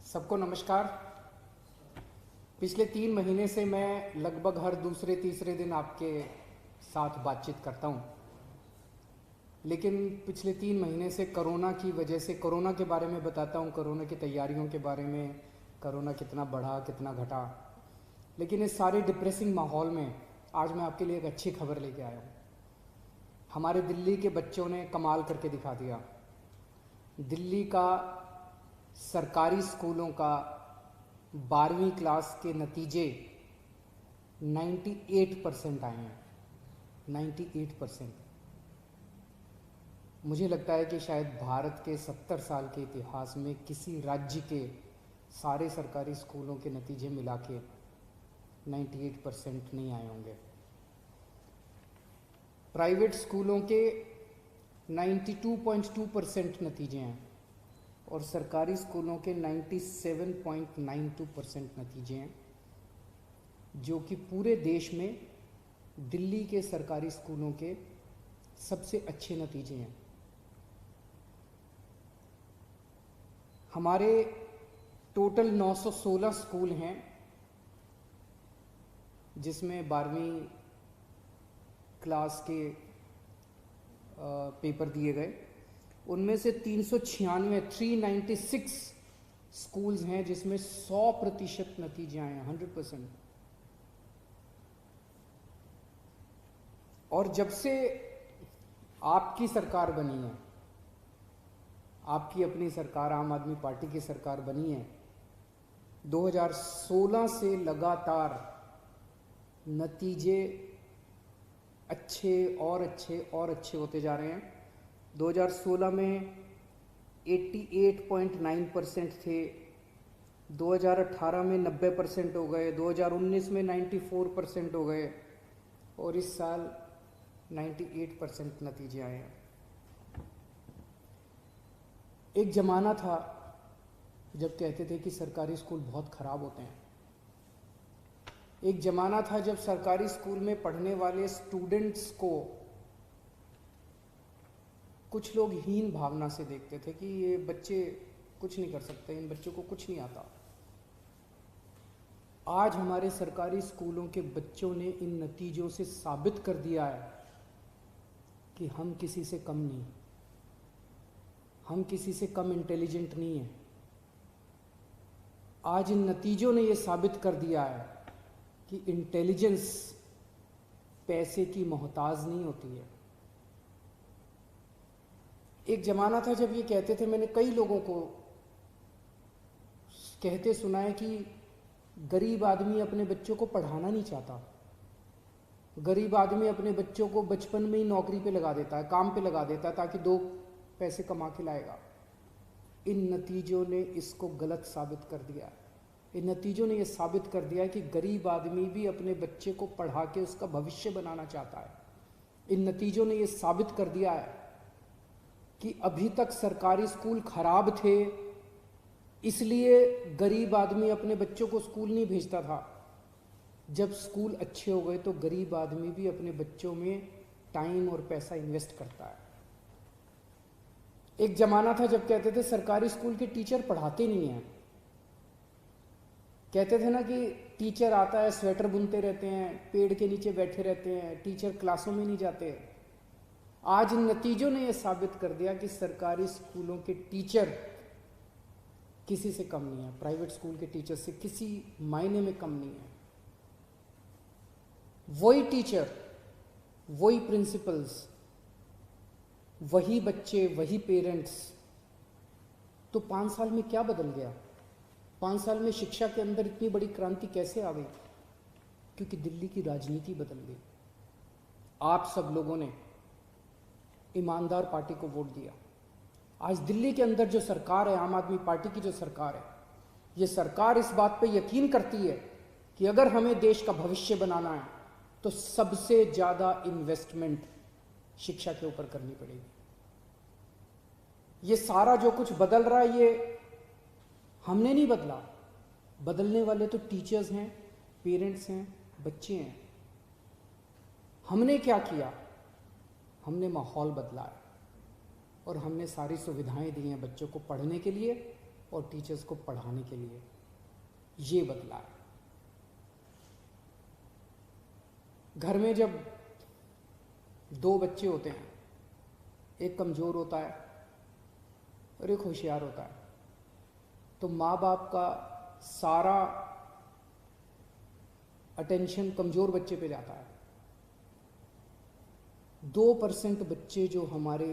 सबको नमस्कार। पिछले 3 महीने से मैं लगभग हर दूसरे तीसरे दिन आपके साथ बातचीत करता हूँ, लेकिन पिछले 3 महीने से कोरोना की वजह से कोरोना के बारे में बताता हूँ, कोरोना की तैयारियों के बारे में, कोरोना कितना बढ़ा कितना घटा। लेकिन इस सारे डिप्रेसिंग माहौल में आज मैं आपके लिए एक अच्छी खबर लेके आया हूँ। हमारे दिल्ली के बच्चों ने कमाल करके दिखा दिया। दिल्ली का सरकारी स्कूलों का 12वीं क्लास के नतीजे 98% आए हैं। 98%। मुझे लगता है कि शायद भारत के 70 साल के इतिहास में किसी राज्य के सारे सरकारी स्कूलों के नतीजे मिला के 98% नहीं आए होंगे। प्राइवेट स्कूलों के 92.2% नतीजे हैं और सरकारी स्कूलों के 97.92% नतीजे हैं, जो कि पूरे देश में दिल्ली के सरकारी स्कूलों के सबसे अच्छे नतीजे हैं। हमारे टोटल 916 स्कूल हैं जिसमें 12वीं क्लास के पेपर दिए गए। उनमें से 396 स्कूल्स हैं जिसमें 100% नतीजे आए हैं, 100%। और जब से आपकी सरकार बनी है, आपकी अपनी सरकार आम आदमी पार्टी की सरकार बनी है, 2016 से लगातार नतीजे अच्छे और अच्छे और अच्छे होते जा रहे हैं। 2016 में 88.9% थे, 2018 में 90% हो गए, 2019 में 94% हो गए और इस साल 98% नतीजे आए हैं। एक ज़माना था जब कहते थे कि सरकारी स्कूल बहुत ख़राब होते हैं। एक ज़माना था जब सरकारी स्कूल में पढ़ने वाले स्टूडेंट्स को कुछ लोग हीन भावना से देखते थे कि ये बच्चे कुछ नहीं कर सकते, इन बच्चों को कुछ नहीं आता। आज हमारे सरकारी स्कूलों के बच्चों ने इन नतीजों से साबित कर दिया है कि हम किसी से कम नहीं, हम किसी से कम इंटेलिजेंट नहीं हैं। आज इन नतीजों ने ये साबित कर दिया है कि इंटेलिजेंस पैसे की मोहताज नहीं होती है। एक ज़माना था जब ये कहते थे, मैंने कई लोगों को कहते सुना है कि गरीब आदमी अपने बच्चों को पढ़ाना नहीं चाहता, गरीब आदमी अपने बच्चों को बचपन में ही नौकरी पे लगा देता है, काम पे लगा देता है ताकि 2 पैसे कमा के लाएगा। इन नतीजों ने इसको गलत साबित कर दिया है। इन नतीजों ने यह साबित कर दिया है कि गरीब आदमी भी अपने बच्चे को पढ़ा के उसका भविष्य बनाना चाहता है। इन नतीजों ने यह साबित कर दिया है कि अभी तक सरकारी स्कूल खराब थे, इसलिए गरीब आदमी अपने बच्चों को स्कूल नहीं भेजता था। जब स्कूल अच्छे हो गए तो गरीब आदमी भी अपने बच्चों में टाइम और पैसा इन्वेस्ट करता है। एक ज़माना था जब कहते थे सरकारी स्कूल के टीचर पढ़ाते नहीं हैं। कहते थे ना कि टीचर आता है, स्वेटर बुनते रहते हैं, पेड़ के नीचे बैठे रहते हैं, टीचर क्लासों में नहीं जाते। आज इन नतीजों ने यह साबित कर दिया कि सरकारी स्कूलों के टीचर किसी से कम नहीं है, प्राइवेट स्कूल के टीचर से किसी मायने में कम नहीं है। वही टीचर, वही प्रिंसिपल्स, वही बच्चे, वही पेरेंट्स। तो 5 साल में क्या बदल गया? 5 साल में शिक्षा के अंदर इतनी बड़ी क्रांति कैसे आ गई? क्योंकि दिल्ली की राजनीति बदल गई। आप सब लोगों ने ईमानदार पार्टी को वोट दिया। आज दिल्ली के अंदर जो सरकार है, आम आदमी पार्टी की जो सरकार है, ये सरकार इस बात पे यकीन करती है कि अगर हमें देश का भविष्य बनाना है तो सबसे ज़्यादा इन्वेस्टमेंट शिक्षा के ऊपर करनी पड़ेगी। ये सारा जो कुछ बदल रहा है ये हमने नहीं बदला, बदलने वाले तो टीचर्स हैं, पेरेंट्स हैं, बच्चे हैं। हमने क्या किया? हमने माहौल बदला है और हमने सारी सुविधाएं दी हैं बच्चों को पढ़ने के लिए, और टीचर्स को पढ़ाने के लिए। ये बदला है। घर में जब दो बच्चे होते हैं, एक कमज़ोर होता है और एक होशियार होता है, तो माँ बाप का सारा अटेंशन कमज़ोर बच्चे पे जाता है। 2% बच्चे जो हमारे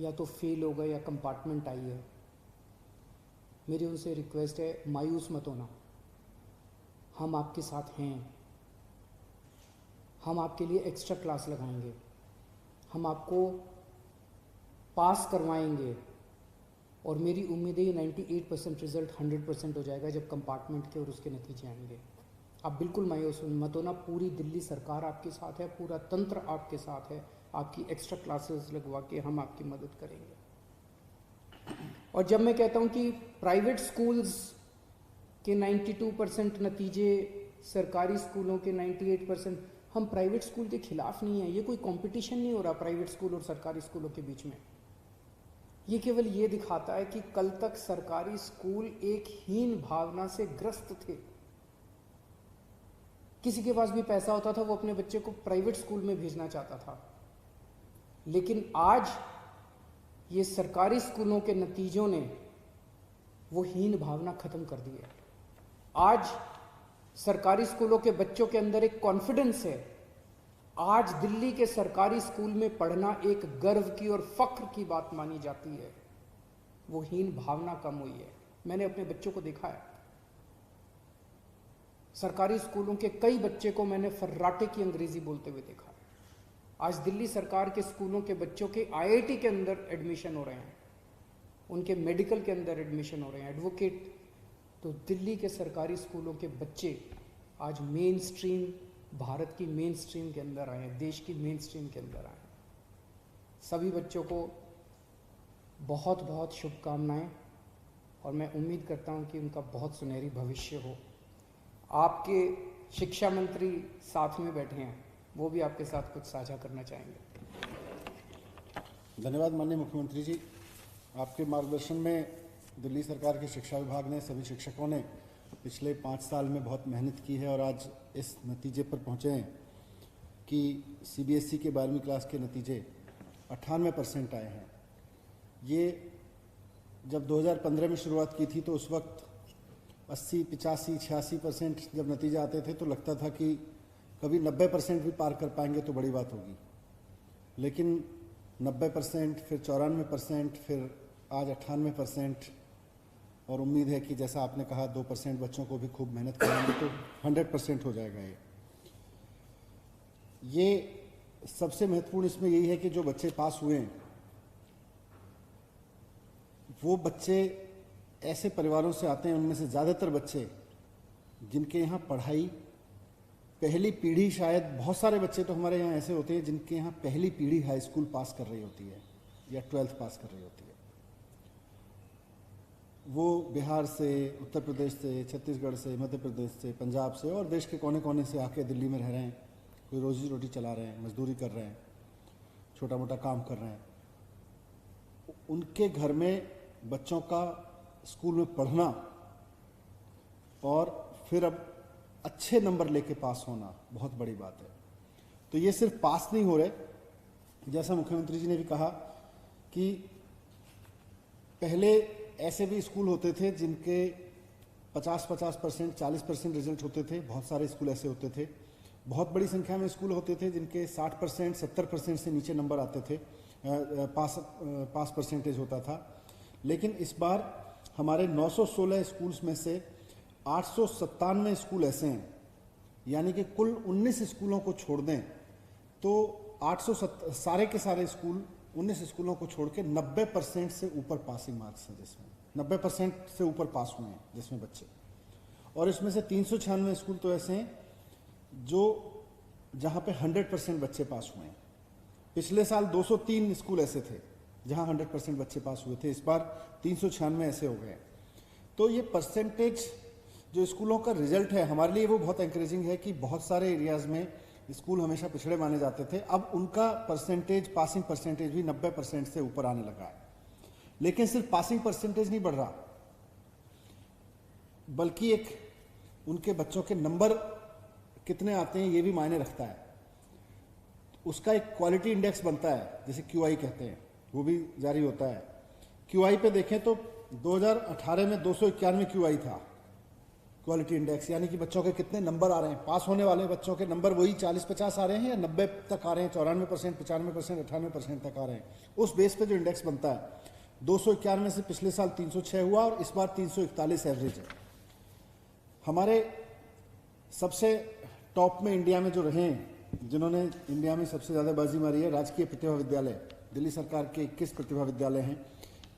या तो फेल हो गए या कंपार्टमेंट आई है, मेरी उनसे रिक्वेस्ट है, मायूस मत होना। हम आपके साथ हैं, हम आपके लिए एक्स्ट्रा क्लास लगाएंगे, हम आपको पास करवाएंगे, और मेरी उम्मीद है 98% रिजल्ट 100% हो जाएगा जब कंपार्टमेंट के और उसके नतीजे आएंगे। आप बिल्कुल मायूस मत होना, पूरी दिल्ली सरकार आपके साथ है, पूरा तंत्र आपके साथ है, आपकी एक्स्ट्रा क्लासेस लगवा के हम आपकी मदद करेंगे। और जब मैं कहता हूँ कि प्राइवेट स्कूल्स के 92% नतीजे, सरकारी स्कूलों के 98%, हम प्राइवेट स्कूल के खिलाफ नहीं है। ये कोई कंपटीशन नहीं हो रहा प्राइवेट स्कूल और सरकारी स्कूलों के बीच में। ये केवल ये दिखाता है कि कल तक सरकारी स्कूल एक हीन भावना से ग्रस्त थे। किसी के पास भी पैसा होता था वो अपने बच्चे को प्राइवेट स्कूल में भेजना चाहता था, लेकिन आज ये सरकारी स्कूलों के नतीजों ने वो हीन भावना खत्म कर दी है। आज सरकारी स्कूलों के बच्चों के अंदर एक कॉन्फिडेंस है। आज दिल्ली के सरकारी स्कूल में पढ़ना एक गर्व की और फख्र की बात मानी जाती है। वो हीन भावना कम हुई है। मैंने अपने बच्चों को देखा है। सरकारी स्कूलों के कई बच्चे को मैंने फर्राटे की अंग्रेजी बोलते हुए देखा है। आज दिल्ली सरकार के स्कूलों के बच्चों के आईआईटी के अंदर एडमिशन हो रहे हैं, उनके मेडिकल के अंदर एडमिशन हो रहे हैं, एडवोकेट। तो दिल्ली के सरकारी स्कूलों के बच्चे आज मेन स्ट्रीम, भारत की मेन स्ट्रीम के अंदर आए हैं, देश की मेन स्ट्रीम के अंदर आए हैं। सभी बच्चों को बहुत बहुत शुभकामनाएं, और मैं उम्मीद करता हूं कि उनका बहुत सुनहरी भविष्य हो। आपके शिक्षा मंत्री साथ में बैठे हैं, वो भी आपके साथ कुछ साझा करना चाहेंगे। धन्यवाद माननीय मुख्यमंत्री जी। आपके मार्गदर्शन में दिल्ली सरकार के शिक्षा विभाग ने, सभी शिक्षकों ने पिछले 5 साल में बहुत मेहनत की है और आज इस नतीजे पर पहुँचे हैं कि सीबीएसई के 12वीं क्लास के नतीजे 98% आए हैं। ये जब 2015 में शुरुआत की थी तो उस वक्त 80, 85, 86% जब नतीजे आते थे तो लगता था कि कभी 90% भी पार कर पाएंगे तो बड़ी बात होगी, लेकिन 90%, फिर 94%, फिर आज 98%, और उम्मीद है कि जैसा आपने कहा 2% बच्चों को भी खूब मेहनत करेंगे तो 100% हो जाएगा। ये सबसे महत्वपूर्ण इसमें यही है कि जो बच्चे पास हुए हैं वो बच्चे ऐसे परिवारों से आते हैं, उनमें से ज़्यादातर बच्चे जिनके यहाँ पढ़ाई पहली पीढ़ी, शायद बहुत सारे बच्चे तो हमारे यहाँ ऐसे होते हैं जिनके यहाँ पहली पीढ़ी हाई स्कूल पास कर रही होती है या 12th पास कर रही होती है। वो बिहार से, उत्तर प्रदेश से, छत्तीसगढ़ से, मध्य प्रदेश से, पंजाब से और देश के कोने कोने से आके दिल्ली में रह रहे हैं। कोई रोजी रोटी चला रहे हैं, मजदूरी कर रहे हैं, छोटा मोटा काम कर रहे हैं। उनके घर में बच्चों का स्कूल में पढ़ना और फिर अब अच्छे नंबर लेके पास होना बहुत बड़ी बात है। तो ये सिर्फ पास नहीं हो रहे, जैसा मुख्यमंत्री जी ने भी कहा कि पहले ऐसे भी स्कूल होते थे जिनके 50%, 40% रिजल्ट होते थे। बहुत सारे स्कूल ऐसे होते थे। बहुत बड़ी संख्या में स्कूल होते थे जिनके 60%, 70% से नीचे नंबर आते थे, पास परसेंटेज होता था। लेकिन इस बार हमारे 916 स्कूल्स में से 897 स्कूल ऐसे हैं, यानी कि कुल 19 स्कूलों को छोड़ दें तो 870 सारे के सारे स्कूल, 19 स्कूलों को छोड़ के 90% से ऊपर पासिंग मार्क्स हैं, जिसमें 90% से ऊपर पास हुए हैं जिसमें बच्चे। और इसमें से 396 स्कूल तो ऐसे हैं जो जहाँ पे 100% बच्चे पास हुए हैं। पिछले साल 203 स्कूल ऐसे थे जहाँ 100% बच्चे पास हुए थे, इस बार 396 ऐसे हो गए। तो ये परसेंटेज जो स्कूलों का रिजल्ट है हमारे लिए वो बहुत एनकरेजिंग है कि बहुत सारे एरियाज़ में स्कूल हमेशा पिछड़े माने जाते थे, अब उनका परसेंटेज, पासिंग परसेंटेज भी 90% से ऊपर आने लगा है। लेकिन सिर्फ पासिंग परसेंटेज नहीं बढ़ रहा, बल्कि एक उनके बच्चों के नंबर कितने आते हैं ये भी मायने रखता है। उसका एक क्वालिटी इंडेक्स बनता है, जिसे QI कहते हैं, वो भी जारी होता है। QI पे देखें तो 2018 में 291 QI था, क्वालिटी इंडेक्स, यानी कि बच्चों के कितने नंबर आ रहे हैं, पास होने वाले बच्चों के नंबर वही 40-50 आ रहे हैं या 90 तक आ रहे हैं, 94%, 95%, 98% तक आ रहे हैं। उस बेस पे जो इंडेक्स बनता है 291 से पिछले साल 306 हुआ और इस बार 341 एवरेज है। हमारे सबसे टॉप में इंडिया में जो रहे हैं, जिन्होंने इंडिया में सबसे ज़्यादा बाजी मारी है, राजकीय प्रतिभा विद्यालय, दिल्ली सरकार के 21 प्रतिभा विद्यालय हैं,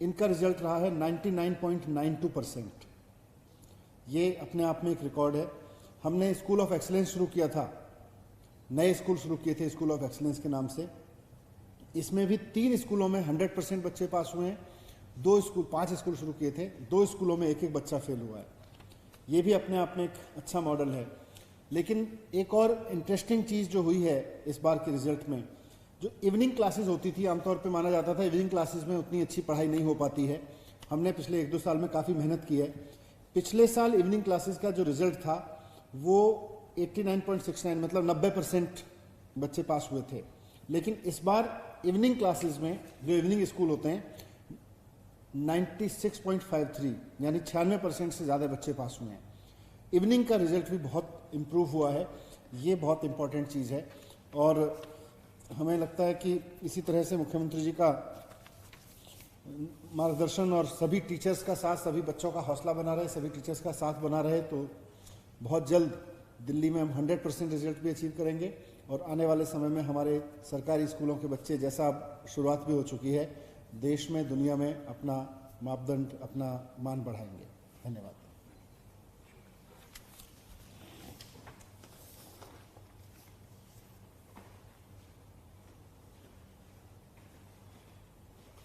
इनका रिजल्ट रहा है 99.92%। ये अपने आप में एक रिकॉर्ड है। हमने स्कूल ऑफ एक्सीलेंस शुरू किया था, नए स्कूल शुरू किए थे स्कूल ऑफ एक्सीलेंस के नाम से। इसमें भी 3 स्कूलों में 100% बच्चे पास हुए हैं, 5 स्कूल शुरू किए थे, 2 स्कूलों में एक बच्चा फेल हुआ है। ये भी अपने आप में एक अच्छा मॉडल है। लेकिन एक और इंटरेस्टिंग चीज़ जो हुई है इस बार के रिजल्ट में, जो इवनिंग क्लासेस होती थी, आमतौर पे माना जाता था इवनिंग क्लासेस में उतनी अच्छी पढ़ाई नहीं हो पाती है। हमने पिछले 1-2 साल में काफ़ी मेहनत की है। पिछले साल इवनिंग क्लासेस का जो रिजल्ट था वो 89.69, मतलब 90% बच्चे पास हुए थे। लेकिन इस बार इवनिंग क्लासेस में, जो इवनिंग स्कूल होते हैं, 96.53, यानी 96% से ज़्यादा बच्चे पास हुए हैं। इवनिंग का रिजल्ट भी बहुत इम्प्रूव हुआ है। ये बहुत इम्पॉर्टेंट चीज़ है और हमें लगता है कि इसी तरह से मुख्यमंत्री जी का मार्गदर्शन और सभी टीचर्स का साथ, सभी बच्चों का हौसला बना रहे, सभी टीचर्स का साथ बना रहे, तो बहुत जल्द दिल्ली में हम 100% रिजल्ट भी अचीव करेंगे और आने वाले समय में हमारे सरकारी स्कूलों के बच्चे, जैसा अब शुरुआत भी हो चुकी है, देश में, दुनिया में अपना मापदंड, अपना मान बढ़ाएंगे। धन्यवाद।